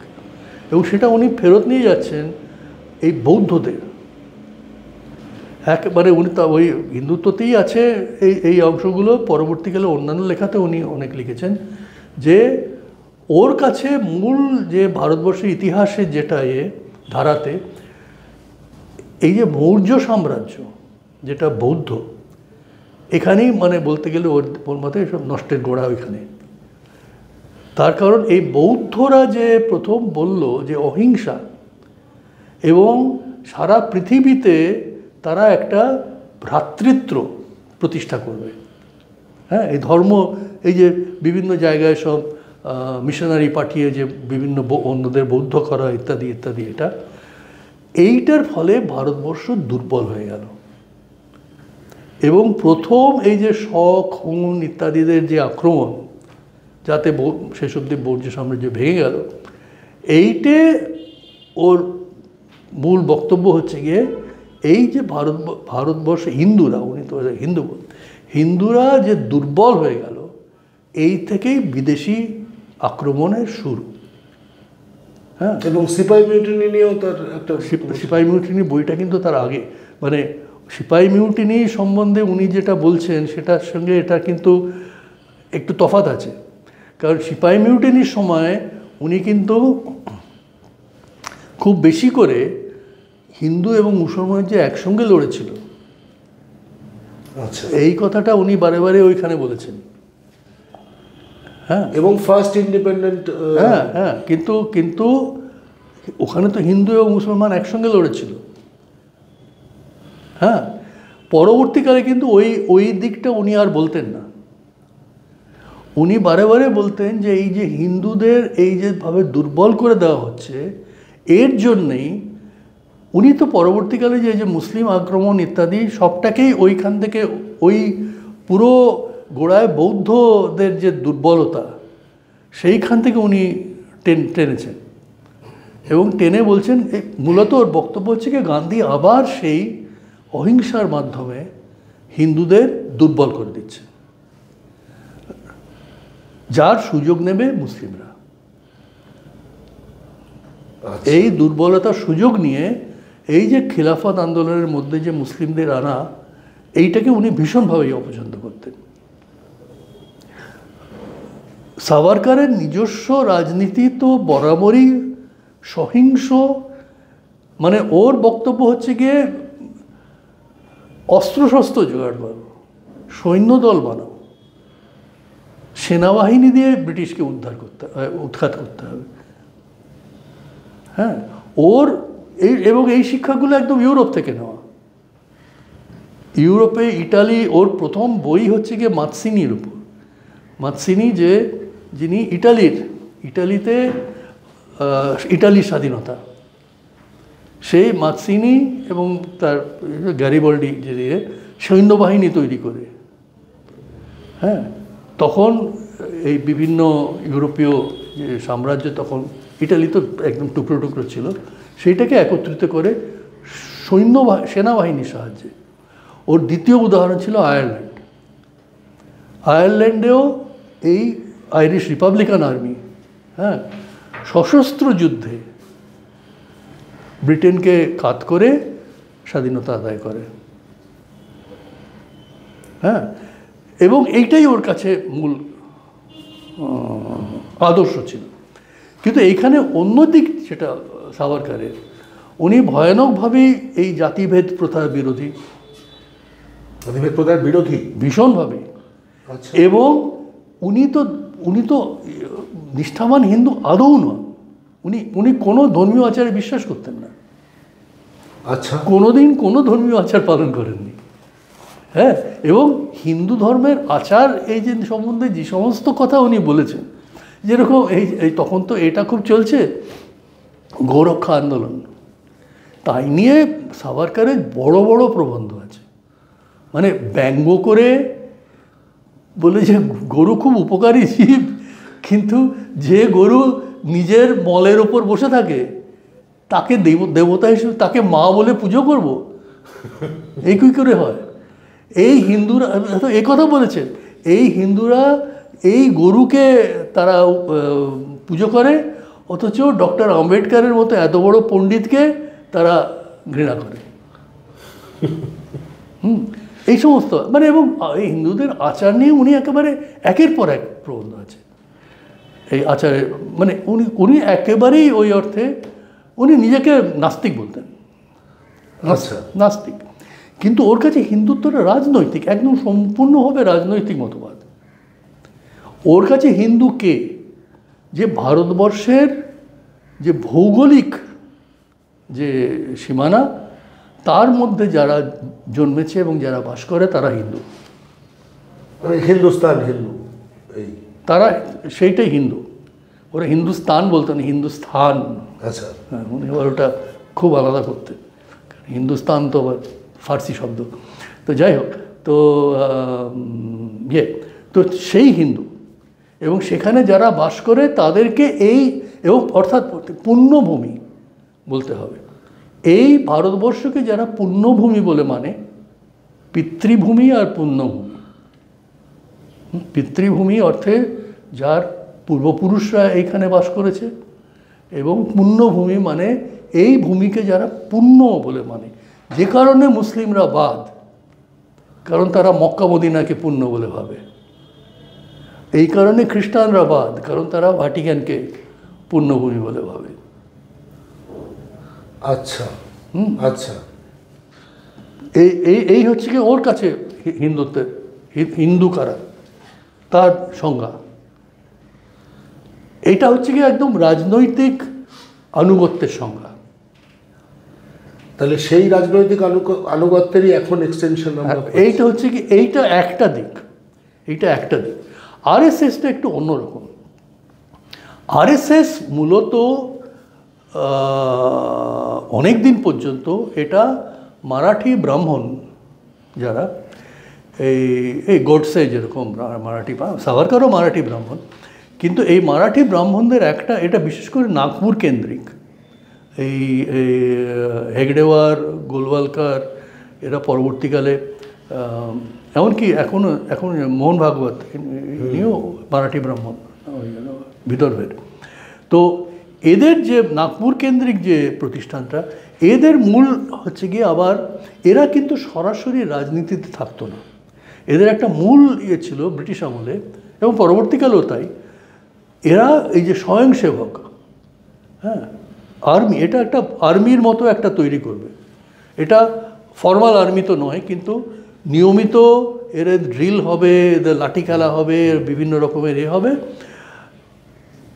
এবং সেটা উনি ফেরত নিয়ে যাচ্ছেন এই বৌদ্ধদের। একেবারে উনি তা ওই হিন্দুত্বতেই আছে এই এই অংশগুলো। পরবর্তীকালে অন্যান্য লেখাতে উনি অনেক লিখেছেন যে ওর কাছে মূল যে ভারতবর্ষের ইতিহাসের যেটা ধারাতে এই যে মৌর্য সাম্রাজ্য যেটা বৌদ্ধ, এখানেই মানে বলতে গেলে ওর মতে সব নষ্টের গোড়া ওইখানে। তার কারণ এই বৌদ্ধরা যে প্রথম বলল যে অহিংসা, এবং সারা পৃথিবীতে তারা একটা ভ্রাতৃত্ব প্রতিষ্ঠা করবে। হ্যাঁ, এই ধর্ম, এই যে বিভিন্ন জায়গায় সব মিশনারি পাঠিয়ে যে বিভিন্ন অন্যদের বৌদ্ধ করা ইত্যাদি ইত্যাদি, এইটার ফলে ভারতবর্ষ দুর্বল হয়ে গেল। এবং প্রথম এই যে শক হুন ইত্যাদিদের যে আক্রমণ, যাতে শেষ অবধি মৌর্য সাম্রাজ্য ভেঙে গেল, এইটে ওর মূল বক্তব্য হচ্ছে গিয়ে এই যে ভারতবর্ষে হিন্দুরা, উনি তো হিন্দুরা যে দুর্বল হয়ে গেল, এই থেকেই বিদেশি আক্রমণের শুরু। হ্যাঁ, এবং সিপাহি মিউটিনি নিয়েও তার একটা সিপাহি মিউটিনি বইটা কিন্তু তার আগে, মানে সিপাহি মিউটিনি সম্বন্ধে উনি যেটা বলছেন সেটার সঙ্গে এটা কিন্তু একটু তফাৎ আছে। কারণ সিপাহি মিউটিনির সময় উনি কিন্তু খুব বেশি করে হিন্দু এবং মুসলমান যে একসঙ্গে লড়েছিল, আচ্ছা, এই কথাটা উনি বারে বারে ওইখানে বলেছেন। হ্যাঁ, এবং ফার্স্ট ইন্ডিপেন্ডেন্ট, হ্যাঁ হ্যাঁ, কিন্তু কিন্তু ওখানে তো হিন্দু এবং মুসলমান একসঙ্গে লড়েছিল। হ্যাঁ, পরবর্তীকালে কিন্তু ওই দিকটা উনি আর বলতেন না। উনি বারে বারে বলতেন যে এই যে হিন্দুদের এই যেভাবে দুর্বল করে দেওয়া হচ্ছে, এর জন্যেই উনি তো পরবর্তীকালে যে মুসলিম আক্রমণ ইত্যাদি সবটাকেই ওইখান থেকে, ওই পুরো গোড়ায় বৌদ্ধদের যে দুর্বলতা, সেইখান থেকে উনি টেনেছেন। এবং টেনে বলছেন মূলত ওর বক্তব্য হচ্ছে কি গান্ধী আবার সেই অহিংসার মাধ্যমে হিন্দুদের দুর্বল করে দিচ্ছে, যার সুযোগ নেবে মুসলিমরা। এই দুর্বলতার সুযোগ নিয়ে এই যে খিলাফত আন্দোলনের মধ্যে যে মুসলিমদের আনা, এইটাকে উনি ভীষণভাবেই অপছন্দ করতেন। সাভারকারের নিজস্ব রাজনীতি তো বরাবরই সহিংস, মানে ওর বক্তব্য হচ্ছে গিয়ে অস্ত্রশস্ত্র জোগাড় করো, সৈন্যদল বানাও, সেনাবাহিনী দিয়ে ব্রিটিশকে উৎখাত করতে হবে। হ্যাঁ, ওর এবং এই শিক্ষাগুলো একদম ইউরোপ থেকে নেওয়া। ইউরোপে ইটালি, ওর প্রথম বই হচ্ছে গিয়ে মাৎসিনির উপর। মাৎসিনি যিনি ইটালিতে ইটালির স্বাধীনতা, সেই মাৎসিনি এবং তার গ্যারিবল্ডি যে সৈন্যবাহিনী তৈরি করে, হ্যাঁ, তখন এই বিভিন্ন ইউরোপীয় যে সাম্রাজ্য, তখন ইটালি তো একদম টুকরো টুকরো ছিল, সেইটাকে একত্রিত করে সেনাবাহিনীর সাহায্যে। ওর দ্বিতীয় উদাহরণ ছিল আয়ারল্যান্ড। আয়ারল্যান্ডেও এই আইরিশ রিপাবলিকান আর্মি, হ্যাঁ, সশস্ত্র যুদ্ধে ব্রিটেনকে কাত করে স্বাধীনতা আদায় করে। হ্যাঁ, এবং এইটাই ওর কাছে মূল আদর্শ ছিল। কিন্তু এইখানে অন্য দিক যেটা সাভারকারের, উনি ভয়ানকভাবেই এই জাতিভেদ প্রথার বিরোধী, জাতিভেদ প্রথার বিরোধী ভীষণভাবে। আচ্ছা, এবং উনি তো নিষ্ঠাবান হিন্দু আদৌ নন। উনি কোনো ধর্মীয় আচারে বিশ্বাস করতেন না। আচ্ছা, কোনোদিন কোনো ধর্মীয় আচার পালন করেননি। হ্যাঁ, এবং হিন্দু ধর্মের আচার এই যে সম্বন্ধে যে সমস্ত কথা উনি বলেছেন, যেরকম এই তখন তো এটা খুব চলছে, গৌরক্ষা আন্দোলন, তাই নিয়ে সাভারকারের বড় বড় প্রবন্ধ আছে। মানে ব্যঙ্গ করে বলে যে গরু খুব উপকারী জীব, কিন্তু যে গরু নিজের মলের ওপর বসে থাকে তাকে দেবতা হিসেবে তাকে মা বলে পুজো করব, এই কী করে হয়? এই হিন্দুরা তো এই কথা বলেছেন, এই হিন্দুরা এই গরুকে তারা পুজো করে, অথচ ডক্টর আম্বেদকরের মতো এত বড় পণ্ডিতকে তারা ঘৃণা করে। এই সমস্ত মানে, এবং এই হিন্দুদের আচার নিয়ে উনি একেবারে একের পর এক প্রবন্ধ আছে এই আচারে, মানে উনি একেবারেই ওই অর্থে উনি নিজেকে নাস্তিক বলতেন, নাস্তিক, কিন্তু ওর কাছে হিন্দুত্বটা রাজনৈতিক, একদম সম্পূর্ণভাবে রাজনৈতিক মতবাদ। ওর কাছে হিন্দু কে? যে ভারতবর্ষের যে ভৌগোলিক যে সীমানা, তার মধ্যে যারা জন্মেছে এবং যারা বাস করে তারা হিন্দু, হিন্দুস্তান হিন্দু, এই তারা সেইটাই হিন্দু। ওরা হিন্দুস্তান বলতেন, হিন্দুস্থান। আচ্ছা, হ্যাঁ, উনি আবার ওটা খুব আলাদা করতেন। হিন্দুস্তান তো আবার ফার্সি শব্দ। তো যাই হোক, তো তো সেই হিন্দু, এবং সেখানে যারা বাস করে তাদেরকে এই, এবং অর্থাৎ পুণ্যভূমি বলতে হবে। এই ভারতবর্ষকে যারা পুণ্যভূমি বলে মানে, পিতৃভূমি আর পুণ্যভূমি। পিতৃভূমি অর্থে যার পূর্বপুরুষরা এইখানে বাস করেছে, এবং পুণ্যভূমি মানে এই ভূমিকে যারা পুণ্য বলে মানে, যে কারণে মুসলিমরা বাদ, কারণ তারা মক্কা মদিনাকে পুণ্য বলে ভাবে। এই কারণে খ্রিস্টানরা বাদ, কারণ তারা ভাটিকানকে পুণ্যভূমি বলে ভাবে। আচ্ছা, আচ্ছা, এই হচ্ছে কি ওর কাছে হিন্দুত্বের, হিন্দু কারা, তার সংজ্ঞা। এটা হচ্ছে কি একদম রাজনৈতিক আনুগত্যের সংজ্ঞা। তাহলে সেই রাজনৈতিক আনুগত্যেরই এখন এক্সটেনশন। এইটা হচ্ছে কি, এইটা একটা দিক, এইটা একটা দিক। আরএসএসটা একটু অন্যরকম। আরএসএস মূলত অনেক দিন পর্যন্ত এটা মারাঠি ব্রাহ্মণ যারা, এই গোডসে যেরকম মারাঠি, সাভারকারও মারাঠি ব্রাহ্মণ, কিন্তু এই মারাঠি ব্রাহ্মণদের একটা, এটা বিশেষ করে নাগপুর কেন্দ্রিক, এই হেগডেওয়ার, গোলওয়ালকার, এরা পরবর্তীকালে, এমনকি এখন মোহন ভাগবত ইনিও মারাঠি ব্রাহ্মণ, বিদর্ভের। তো এদের যে নাগপুর কেন্দ্রিক যে প্রতিষ্ঠানটা, এদের মূল হচ্ছে গিয়ে, আবার এরা কিন্তু সরাসরি রাজনীতিতে থাকতো না। এদের একটা মূল ইয়ে ছিল ব্রিটিশ আমলে, এবং পরবর্তীকালেও তাই, এরা এই যে স্বয়ংসেবক, হ্যাঁ, আর্মি, এটা একটা আর্মির মতো একটা তৈরি করবে। এটা ফর্মাল আর্মি তো নয়, কিন্তু নিয়মিত এদের ড্রিল হবে, এদের লাঠি খেলা হবে, বিভিন্ন রকমের হবে।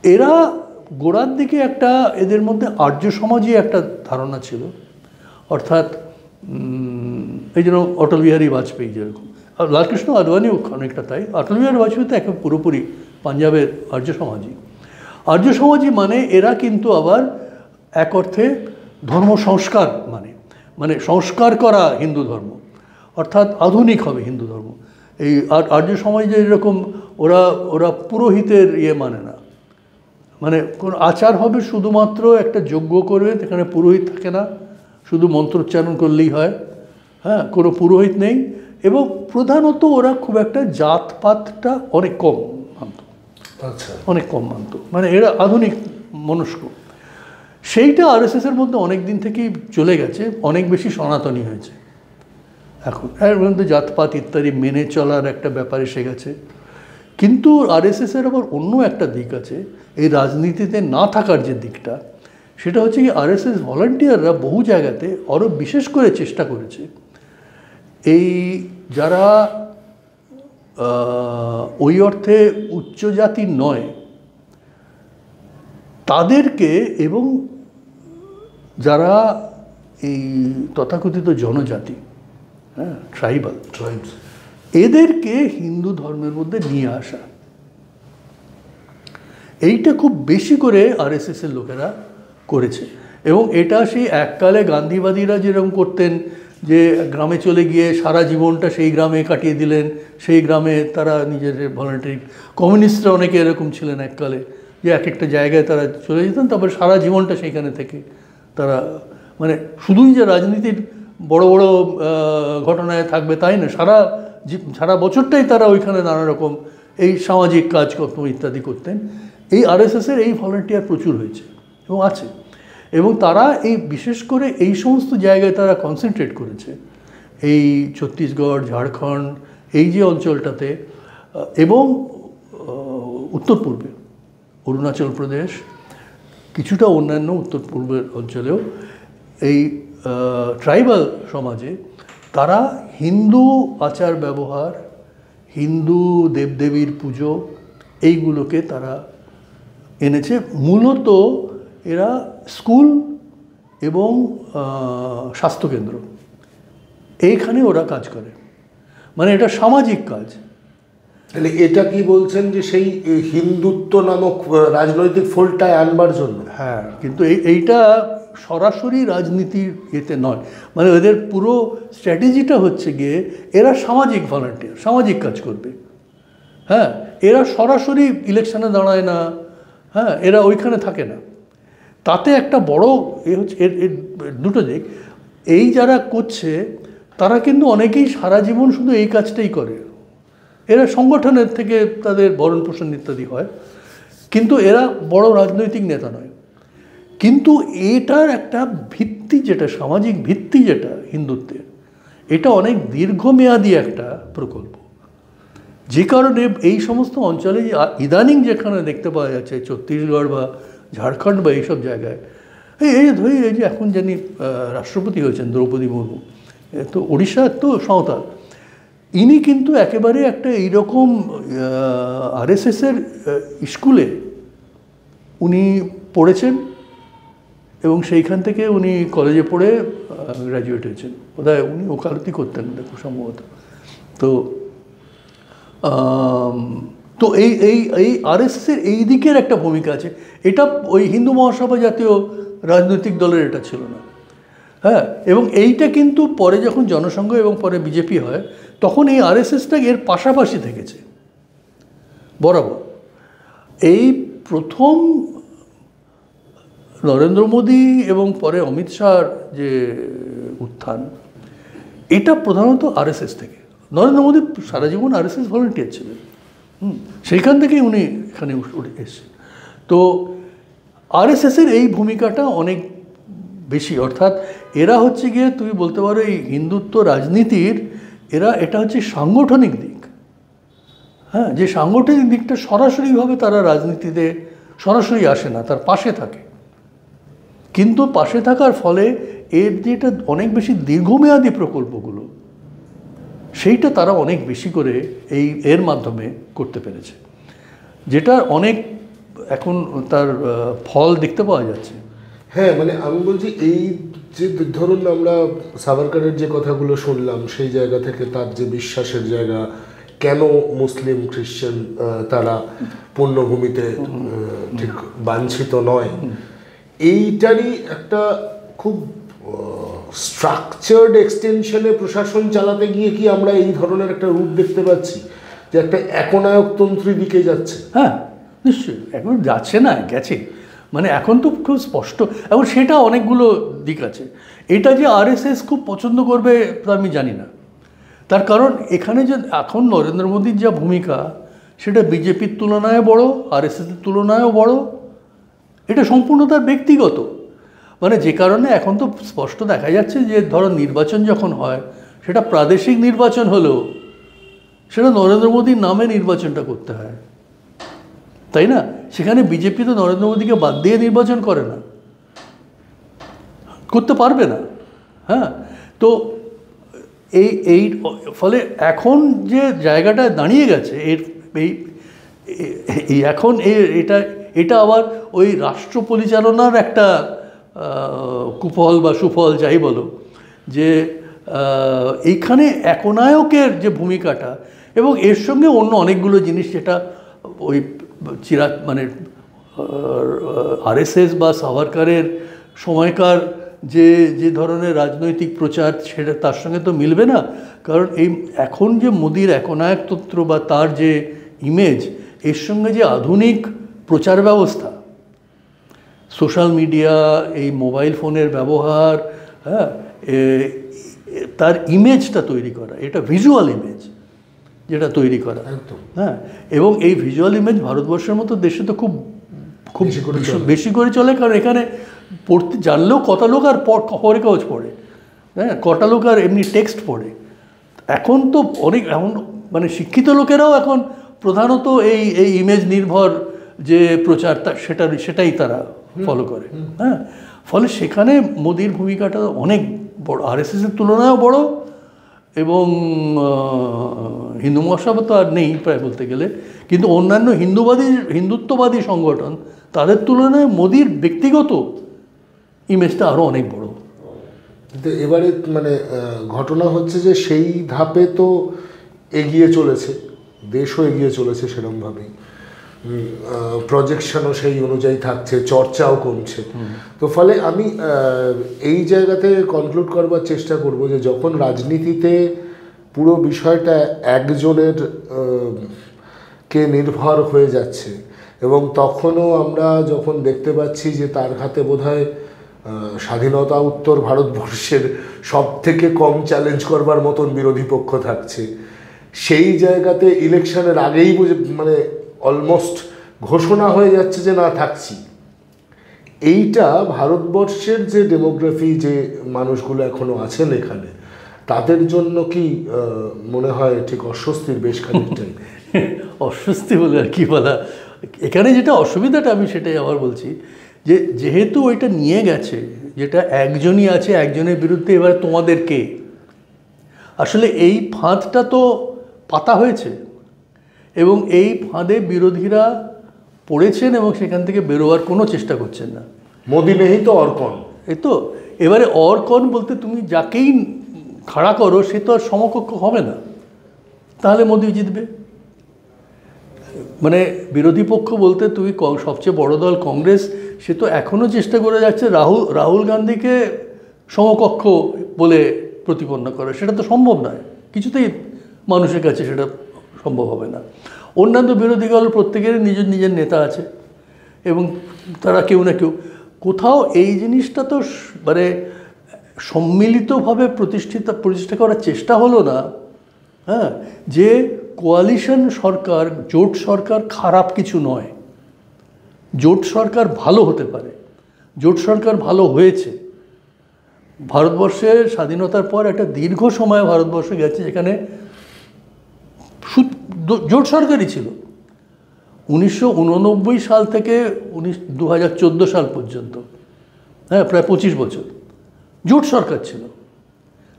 এরা গোড়ার দিকে একটা, এদের মধ্যে আর্য সমাজই একটা ধারণা ছিল, অর্থাৎ এই জন্য অটল বিহারী বাজপেয়ী যেরকম, আর লালকৃষ্ণ আদবানিও অনেকটা তাই। অটল বিহারী বাজপেয়ী তো একেবারে পুরোপুরি পাঞ্জাবের আর্য সমাজই। আর্য সমাজই মানে এরা কিন্তু আবার এক অর্থে ধর্ম সংস্কার মানে সংস্কার করা হিন্দু ধর্ম, অর্থাৎ আধুনিক হবে হিন্দু ধর্ম। এই আর্য সমাজে এরকম ওরা পুরোহিতের ইয়ে মানে না, মানে কোনো আচার হবে শুধুমাত্র একটা যজ্ঞ করবে, সেখানে পুরোহিত থাকে না, শুধু মন্ত্রোচ্চারণ করলেই হয়, হ্যাঁ, কোনো পুরোহিত নেই। এবং প্রধানত ওরা খুব একটা জাতপাতটা অনেক কম মানত, আচ্ছা, অনেক কম মানত, মানে এরা আধুনিক মনস্ক। সেইটা আরএসএসের মধ্যে অনেক দিন থেকেই চলে গেছে, অনেক বেশি সনাতনী হয়েছে এখন। এর মধ্যে জাতপাত ইত্যাদি মেনে চলার একটা ব্যাপার এসে গেছে। কিন্তু আরএসএসের আবার অন্য একটা দিক আছে, এই রাজনীতিতে না থাকার যে দিকটা, সেটা হচ্ছে কি আরএসএস ভলান্টিয়াররা বহু জায়গাতে আরও বিশেষ করে চেষ্টা করেছে এই যারা ওই অর্থে উচ্চ জাতির নয় তাদেরকে, এবং যারা এই তথাকথিত জনজাতি, হ্যাঁ, ট্রাইবাল, এদেরকে হিন্দু ধর্মের মধ্যে নিয়ে আসা, এইটা খুব বেশি করে আরএসএসের লোকেরা করেছে। এবং এটা সেই এককালে গান্ধীবাদীরা যেরকম করতেন, যে গ্রামে চলে গিয়ে সারা জীবনটা সেই গ্রামে কাটিয়ে দিলেন, সেই গ্রামে তারা নিজের ভলান্টারি, কমিউনিস্টরা অনেকে এরকম ছিলেন এককালে, যে এক একটা জায়গায় তারা চলে যেতেন, তারপর সারা জীবনটা সেইখানে থেকে তারা মানে শুধুই যে রাজনীতির বড় বড় ঘটনায় থাকবে তাই না, সারা বছরটাই তারা ওইখানে নানা রকম এই সামাজিক কাজকর্ম ইত্যাদি করতেন। এই আরএসএসের এই ভলান্টিয়ার প্রচুর হয়েছে এবং আছে, এবং তারা এই বিশেষ করে এই সমস্ত জায়গায় তারা কনসেন্ট্রেট করেছে, এই ছত্তিশগড়, ঝাড়খণ্ড, এই যে অঞ্চলটাতে, এবং উত্তর পূর্বে অরুণাচল প্রদেশ, কিছুটা অন্যান্য উত্তর পূর্বের অঞ্চলেও এই ট্রাইবাল সমাজে তারা হিন্দু আচার ব্যবহার, হিন্দু দেবদেবীর পুজো এইগুলোকে তারা এনেছে। মূলত এরা স্কুল এবং স্বাস্থ্যকেন্দ্র এইখানে ওরা কাজ করে, মানে এটা সামাজিক কাজ। তাহলে এটা কি বলছেন যে সেই হিন্দুত্ব নামক রাজনৈতিক ফলটায় আনবার জন্য? হ্যাঁ, কিন্তু এইটা সরাসরি রাজনীতির এতে নয়, মানে এদের পুরো স্ট্র্যাটেজিটা হচ্ছে গিয়ে এরা সামাজিক ভলান্টিয়ার, সামাজিক কাজ করবে। হ্যাঁ, এরা সরাসরি ইলেকশনে দাঁড়ায় না, হ্যাঁ, এরা ওইখানে থাকে না। তাতে একটা বড় হচ্ছে এর দুটো দিক, এই যারা করছে তারা কিন্তু অনেকেই সারা জীবন শুধু এই কাজটাই করে, এরা সংগঠনের থেকে তাদের ভরণ পোষণ ইত্যাদি হয়, কিন্তু এরা বড় রাজনৈতিক নেতা নয়। কিন্তু এটার একটা ভিত্তি, যেটা সামাজিক ভিত্তি, যেটা হিন্দুত্বের, এটা অনেক দীর্ঘমেয়াদী একটা প্রকল্প, যে কারণে এই সমস্ত অঞ্চলে ইদানিং যেখানে দেখতে পাওয়া যাচ্ছে ছত্তিশগড় বা ঝাড়খণ্ড বা এইসব জায়গায়, এই ধরি এই যে এখন জানি রাষ্ট্রপতি হয়েছেন দ্রৌপদী মুর্মু, তো উড়িষ্যার তো সাঁওতাল, ইনি কিন্তু একেবারে একটা এইরকম আরএসএসের স্কুলে উনি পড়েছেন এবং সেইখান থেকে উনি কলেজে পড়ে গ্র্যাজুয়েট হয়েছেন। বোধহয় উনি ওকালতি করতেন দেখো সম্ভবত। তো এই আরএসএসের এই দিকের একটা ভূমিকা আছে। এটা ওই হিন্দু মহাসভা জাতীয় রাজনৈতিক দলের এটা ছিল না। হ্যাঁ, এবং এইটা কিন্তু পরে যখন জনসংঘ এবং পরে বিজেপি হয় তখন এই আরএসএসটা এর পাশাপাশি থেকেছে বরাবর। এই প্রথম নরেন্দ্র মোদী এবং পরে অমিত শাহর যে উত্থান, এটা প্রধানত আরএসএস থেকে। নরেন্দ্র মোদী সারা জীবন আরএসএস ভলান্টিয়ার ছিলেন, সেইখান থেকেই উনি এখানে উঠে এসেছেন। তো আরএসএসের এই ভূমিকাটা অনেক বেশি, অর্থাৎ এরা হচ্ছে গিয়ে তুমি বলতে পারো এই হিন্দুত্ব রাজনীতির এটা হচ্ছে সাংগঠনিক দিক। হ্যাঁ, যে সাংগঠনিক দিকটা সরাসরিভাবে তারা রাজনীতিতে সরাসরি আসে না, তার পাশে থাকে, কিন্তু পাশে থাকার ফলে এর যেটা অনেক বেশি দীর্ঘমেয়াদী প্রকল্পগুলো, সেইটা তারা অনেক বেশি করে এর মাধ্যমে করতে পেরেছে, যেটা অনেক এখন তার ফল দেখতে পাওয়া যাচ্ছে। হ্যাঁ, মানে আমি বলছি এই যে ধরুন আমরা সাভারকারের যে কথাগুলো শুনলাম, সেই জায়গা থেকে তার যে বিশ্বাসের জায়গা, কেন মুসলিম খ্রিশ্চান তারা পুণ্যভূমিতে ঠিক বাঞ্ছিত নয়, এইটারই একটা খুব স্ট্রাকচার্ড এক্সটেনশনে প্রশাসন চালাতে গিয়ে কি আমরা এই ধরনের একটা রূপ দেখতে পাচ্ছি যে একটা একনায়কতন্ত্রী দিকে যাচ্ছে? হ্যাঁ, নিশ্চয়ই এখন যাচ্ছে না, গেছে, মানে এখন তো খুব স্পষ্ট। এবং সেটা অনেকগুলো দিক আছে। এটা যে আরএসএস খুব পছন্দ করবে তা আমি জানি না, তার কারণ এখানে যে এখন নরেন্দ্র মোদীর যা ভূমিকা সেটা বিজেপির তুলনায় বড়, আরএসএসের তুলনায়ও বড়, এটা সম্পূর্ণ তার ব্যক্তিগত, মানে যে কারণে এখন তো স্পষ্ট দেখা যাচ্ছে যে ধরো নির্বাচন যখন হয়, সেটা প্রাদেশিক নির্বাচন হলেও সেটা নরেন্দ্র মোদীর নামে নির্বাচনটা করতে হয়, তাই না? সেখানে বিজেপি তো নরেন্দ্র মোদীকে বাদ দিয়ে নির্বাচন করে না, করতে পারবে না। হ্যাঁ, তো এই ফলে এখন যে জায়গাটা দাঁড়িয়ে গেছে এখন এটা আবার ওই রাষ্ট্র পরিচালনার একটা কুফল বা সুফল যাই বলো, যে এইখানে একনায়কের যে ভূমিকাটা এবং এর সঙ্গে অন্য অনেকগুলো জিনিস, যেটা ওই মানে আরএসএস বা সাভারকারের সময়কার যে ধরনের রাজনৈতিক প্রচার, সেটা তার সঙ্গে তো মিলবে না। কারণ এখন যে মোদির একনায়কতন্ত্র বা তার যে ইমেজ, এর সঙ্গে যে আধুনিক প্রচার ব্যবস্থা, সোশ্যাল মিডিয়া, এই মোবাইল ফোনের ব্যবহার, হ্যাঁ, তার ইমেজটা তৈরি করা, এটা ভিজুয়াল ইমেজ যেটা তৈরি করা, হ্যাঁ, এবং এই ভিজুয়াল ইমেজ ভারতবর্ষের মতো দেশে তো খুব খুব বেশি করে চলে, কারণ এখানে পড়তে জানলেও কটা লোক আর খবরের কাগজ পড়ে, হ্যাঁ, কটা লোক আর এমনি টেক্সট পড়ে। এখন তো অনেক এমন মানে শিক্ষিত লোকেরাও এখন প্রধানত এই ইমেজ নির্ভর যে প্রচারটা সেটাই তারা ফলো করে, হ্যাঁ, ফলে সেখানে মোদির ভূমিকাটা অনেক বড়, আরএসএসের তুলনায়ও বড়, এবং হিন্দু মহাসভা তো আর নেই প্রায় বলতে গেলে, কিন্তু অন্যান্য হিন্দুত্ববাদী সংগঠন তাদের তুলনায় মোদির ব্যক্তিগত ইমেজটা আরও অনেক বড়। কিন্তু এবারে মানে ঘটনা হচ্ছে যে সেই ধাপে তো এগিয়ে চলেছে, দেশও এগিয়ে চলেছে সেরকমভাবেই, প্রজেকশনও সেই অনুযায়ী থাকছে, চর্চাও কমছে। তো ফলে আমি এই জায়গাতে কনক্লুড করবার চেষ্টা করব যে যখন রাজনীতিতে পুরো বিষয়টা একজনের কে নির্ভর হয়ে যাচ্ছে, এবং তখনও আমরা যখন দেখতে পাচ্ছি যে তার হাতে বোধহয় স্বাধীনতা উত্তর ভারতবর্ষের সব থেকে কম চ্যালেঞ্জ করবার মতন বিরোধী পক্ষ থাকছে, সেই জায়গাতে ইলেকশনের আগেই মানে অলমোস্ট ঘোষণা হয়ে যাচ্ছে যে না থাকছি, এইটা ভারতবর্ষের যে ডেমোগ্রাফি, যে মানুষগুলো এখনো আছেন এখানে, তাদের জন্য কি মনে হয় ঠিক অস্বস্তির বেশ খানিকটাই? অস্বস্তি বলে আর কি বলা, এখানে যেটা অসুবিধাটা আমি সেটাই আবার বলছি, যে যেহেতু ওইটা নিয়ে গেছে, যেটা একজনই আছে, একজনের বিরুদ্ধে এবার তোমাদের কে, আসলে এই ফাঁদটা তো পাতা হয়েছে, এবং এই ফাঁদে বিরোধীরা পড়েছেন এবং সেখান থেকে বেরোবার কোনো চেষ্টা করছেন না। মোদি নেই তো অর কন, এই তো এবারে অর কন বলতে তুমি যাকেই খাড়া করো সে তো আর সমকক্ষ হবে না, তাহলে মোদি জিতবে। মানে বিরোধী পক্ষ বলতে তুমি সবচেয়ে বড় দল কংগ্রেস, সে তো এখনও চেষ্টা করে যাচ্ছে রাহুল গান্ধীকে সমকক্ষ বলে প্রতিপন্ন করা, সেটা তো সম্ভব নয়, কিছুতেই মানুষের কাছে সেটা সম্ভব হবে না। অন্যান্য বিরোধী দল প্রত্যেকেরই নিজের নিজের নেতা আছে, এবং তারা কেউ না কেউ কোথাও এই জিনিসটা তো মানে সম্মিলিতভাবে প্রতিষ্ঠা করার চেষ্টা হলো না, হ্যাঁ, যে কোয়ালিশন সরকার, জোট সরকার খারাপ কিছু নয়, জোট সরকার ভালো হতে পারে, জোট সরকার ভালো হয়েছে। ভারতবর্ষের স্বাধীনতার পর একটা দীর্ঘ সময় ভারতবর্ষ গেছে যেখানে জোট সরকারই ছিল, 1989 সাল থেকে 2014 সাল পর্যন্ত, হ্যাঁ, প্রায় 25 বছর জোট সরকার ছিল।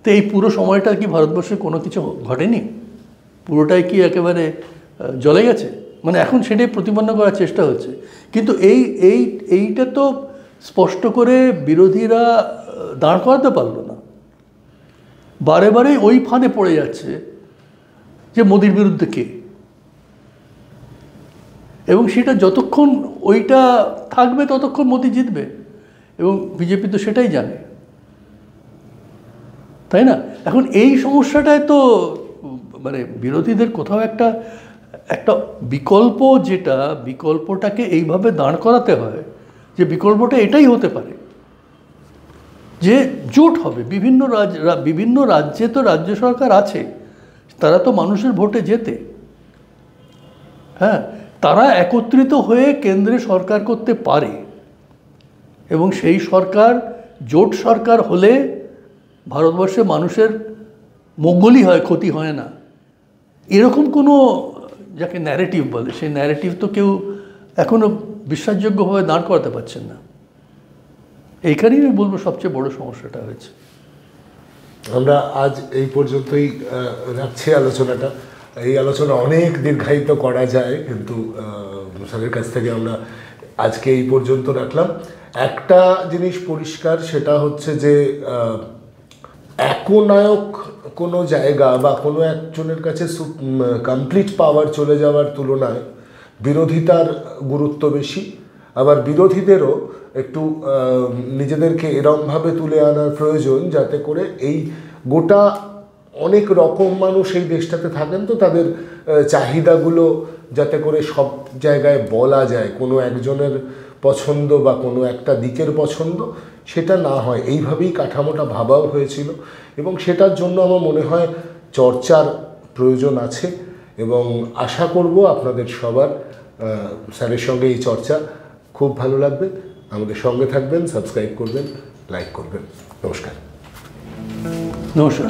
তো এই পুরো সময়টা কি ভারতবর্ষে কোনো কিছু ঘটেনি? পুরোটাই কি একেবারে জ্বলে গেছে? মানে এখন সেটাই প্রতিপন্ন করার চেষ্টা হচ্ছে, কিন্তু এইটা তো স্পষ্ট করে বিরোধীরা দাঁড় করাতে পারলো না, বারে বারে ওই ফাঁদে পড়ে যাচ্ছে যে মোদির বিরুদ্ধে কে, এবং সেটা যতক্ষণ ওইটা থাকবে ততক্ষণ মোদি জিতবে, এবং বিজেপি তো সেটাই জানে, তাই না? এখন এই সমস্যাটায় তো মানে বিরোধীদের কোথাও একটা বিকল্প, যেটা বিকল্পটাকে এইভাবে দাঁড় করাতে হয় যে বিকল্পটা এটাই হতে পারে যে জোট হবে, বিভিন্ন রাজ্যে তো রাজ্য সরকার আছে, তারা তো মানুষের ভোটে জেতে, হ্যাঁ, তারা একত্রিত হয়ে কেন্দ্রে সরকার করতে পারে, এবং সেই সরকার জোট সরকার হলে ভারতবর্ষে মানুষের মঙ্গলই হয়, ক্ষতি হয় না। এরকম কোনো যাকে ন্যারেটিভ বলে, সেই ন্যারেটিভ তো কেউ এখনও বিশ্বাসযোগ্যভাবে দাঁড় করাতে পারছেন না। এইখানেই আমি বলবো সবচেয়ে বড় সমস্যাটা হয়েছে। আমরা আজ এই পর্যন্তই রাখছি আলোচনাটা। এই আলোচনা অনেক দীর্ঘায়িত করা যায়, কিন্তু স্যারের কাছ থেকে আমরা আজকে এই পর্যন্ত রাখলাম। একটা জিনিস পরিষ্কার, সেটা হচ্ছে যে একনায়ক কোনো জায়গা বা কোনো একজনের কাছে কমপ্লিট পাওয়ার চলে যাওয়ার তুলনায় বিরোধিতার গুরুত্ব বেশি। আবার বিরোধীদেরও একটু নিজেদেরকে এরমভাবে তুলে আনার প্রয়োজন যাতে করে এই গোটা অনেক রকম মানুষ এই দেশটাতে থাকেন, তো তাদের চাহিদাগুলো যাতে করে সব জায়গায় বলা যায়, কোনো একজনের পছন্দ বা কোনো একটা দিকের পছন্দ সেটা না হয়, এইভাবেই কাঠামোটা ভাবাও হয়েছিল এবং সেটার জন্য আমার মনে হয় চর্চার প্রয়োজন আছে এবং আশা করব আপনাদের সবার স্যারের সঙ্গে এই চর্চা খুব ভালো লাগবে। আমাদের সঙ্গে থাকবেন, সাবস্ক্রাইব করবেন, লাইক করবেন। নমস্কার। নমস্কার।